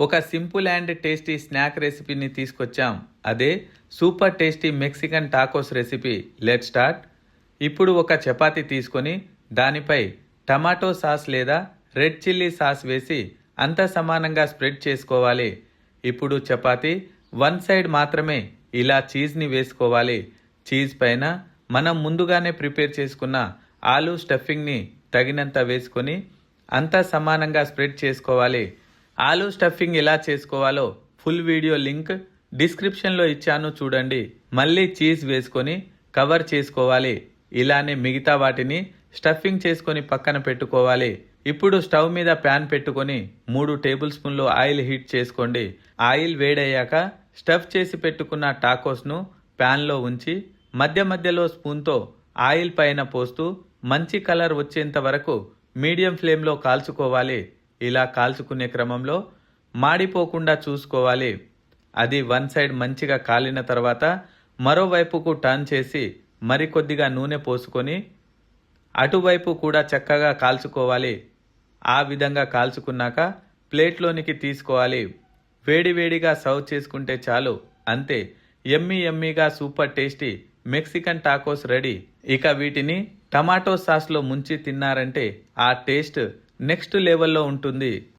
ఒక simple and tasty snack రెసిపీని తీసుకొచ్చాం. అదే super tasty Mexican tacos recipe. Let start. ఇప్పుడు ఒక చపాతీ తీసుకొని దానిపై టమాటో సాస్ లేదా రెడ్ చిల్లీ సాస్ వేసి అంతా సమానంగా స్ప్రెడ్ చేసుకోవాలి. ఇప్పుడు చపాతీ వన్ సైడ్ మాత్రమే ఇలా చీజ్ని వేసుకోవాలి. చీజ్ పైన మనం ముందుగానే ప్రిపేర్ చేసుకున్న ఆలూ స్టఫింగ్ని తగినంత వేసుకొని అంతా సమానంగా స్ప్రెడ్ చేసుకోవాలి. ఆలూ స్టఫింగ్ ఎలా చేసుకోవాలో ఫుల్ వీడియో లింక్ డిస్క్రిప్షన్లో ఇచ్చాను, చూడండి. మళ్ళీ చీజ్ వేసుకొని కవర్ చేసుకోవాలి. ఇలానే మిగతా వాటిని స్టఫింగ్ చేసుకొని పక్కన పెట్టుకోవాలి. ఇప్పుడు స్టవ్ మీద ప్యాన్ పెట్టుకొని 3 టేబుల్ స్పూన్లు ఆయిల్ హీట్ చేసుకోండి. ఆయిల్ వేడయ్యాక స్టఫ్ చేసి పెట్టుకున్న టాకోస్ను ప్యాన్లో ఉంచి మధ్య మధ్యలో స్పూన్తో ఆయిల్ పైన పోస్తూ మంచి కలర్ వచ్చేంత వరకు మీడియం ఫ్లేమ్లో కాల్చుకోవాలి. ఇలా కాల్చుకునే క్రమంలో మాడిపోకుండా చూసుకోవాలి. అది వన్ సైడ్ మంచిగా కాలిన తర్వాత మరోవైపుకు టర్న్ చేసి మరికొద్దిగా నూనె పోసుకొని అటువైపు కూడా చక్కగా కాల్చుకోవాలి. ఆ విధంగా కాల్చుకున్నాక ప్లేట్లోనికి తీసుకోవాలి. వేడివేడిగా సర్వ్ చేసుకుంటే చాలు. అంతే, యమ్మీ యమ్మీగా super tasty Mexican tacos ready. ఇక వీటిని టమాటో సాస్లో ముంచి తిన్నారంటే ఆ టేస్ట్ నెక్స్ట్ లెవెల్లో ఉంటుంది.